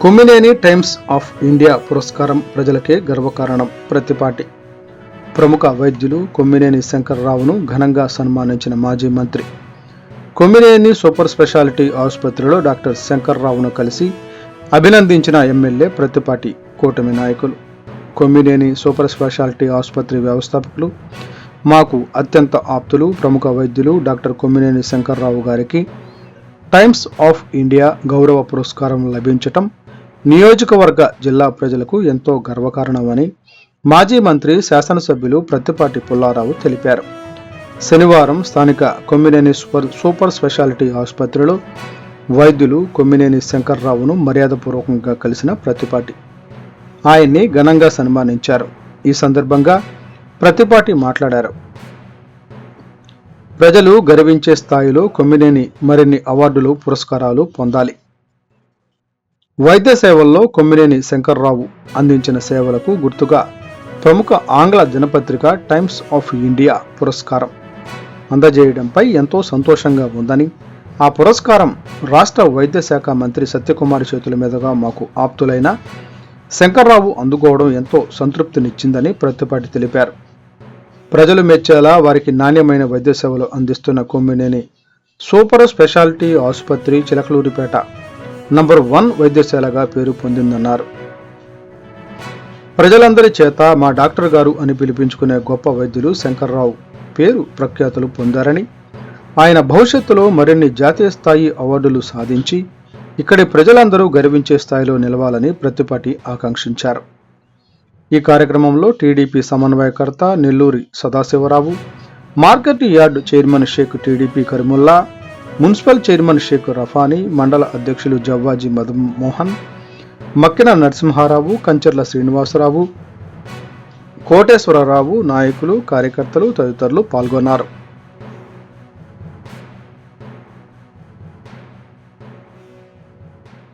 Kommineni times of India పురస్కారం ప్రజలకే గర్వకారణం. ప్రతిపాటి ప్రముఖ వైద్యులు కొమ్మినేని శంకర్రావును ఘనంగా సన్మానించిన మాజీ మంత్రి. కొమ్మినేని సూపర్ స్పెషాలిటీ ఆసుపత్రిలో డాక్టర్ శంకర్రావును కలిసి అభినందించిన ఎమ్మెల్యే ప్రతిపాటి కూటమి నాయకులు. కొమ్మినేని సూపర్ స్పెషాలిటీ ఆసుపత్రి వ్యవస్థాపకులు, మాకు అత్యంత ఆప్తులు, ప్రముఖ వైద్యులు డాక్టర్ కొమ్మినేని శంకర్రావు గారికి టైమ్స్ ఆఫ్ ఇండియా గౌరవ పురస్కారం లభించటం నియోజకవర్గ జిల్లా ప్రజలకు ఎంతో గర్వకారణమని మాజీ మంత్రి శాసనసభ్యులు ప్రత్తిపాటి పుల్లారావు తెలిపారు. శనివారం స్థానిక కొమ్మినేని సూపర్ స్పెషాలిటీ ఆసుపత్రిలో వైద్యులు కొమ్మినేని శంకర్రావును మర్యాదపూర్వకంగా కలిసిన ప్రత్తిపాటి ఆయన్ని ఘనంగా సన్మానించారు. ఈ సందర్భంగా ప్రత్తిపాటి మాట్లాడారు. ప్రజలు గర్వించే స్థాయిలో కొమ్మినేని మరిన్ని అవార్డులు, పురస్కారాలు పొందాలి. వైద్య సేవల్లో కొమ్మినేని శంకర్రావు అందించిన సేవలకు గుర్తుగా ప్రముఖ ఆంగ్ల దినపత్రిక టైమ్స్ ఆఫ్ ఇండియా పురస్కారం అందజేయడంపై ఎంతో సంతోషంగా ఉందని, ఆ పురస్కారం రాష్ట్ర వైద్య శాఖ మంత్రి సత్యకుమార్ చేతుల మీదుగా మాకు ఆప్తులైన శంకర్రావు అందుకోవడం ఎంతో సంతృప్తినిచ్చిందని ప్రత్తిపాటి తెలిపారు. ప్రజలు మెచ్చేలా వారికి నాణ్యమైన వైద్య సేవలు అందిస్తున్న కొమ్మినేని సూపర్ స్పెషాలిటీ ఆసుపత్రి చిలకలూరిపేట నంబర్ 1 వైద్యశాలగా పేరు పొందిందన్నారు. ప్రజలందరి చేత మా డాక్టర్ గారు అని పిలిపించుకునే గొప్ప వైద్యులు శంకర్రావు పేరు ప్రఖ్యాతులు పొందారని, ఆయన భవిష్యత్తులో మరిన్ని జాతీయ స్థాయి అవార్డులు సాధించి ఇక్కడి ప్రజలందరూ గర్వించే స్థాయిలో నిలవాలని ప్రత్తిపాటి ఆకాంక్షించారు. ఈ కార్యక్రమంలో టీడీపీ సమన్వయకర్త Nelluri Sadasivarao, market yard chairman Shaik TDP Karimulla, municipal chairman Shaik Rafani, మండల అధ్యక్షులు జవ్వాజీ మదన్మోహన్, మక్కిన నరసింహారావు, కంచర్ల శ్రీనివాసరావు, కోటేశ్వరరావు, నాయకులు, కార్యకర్తలు తదితరులు పాల్గొన్నారు.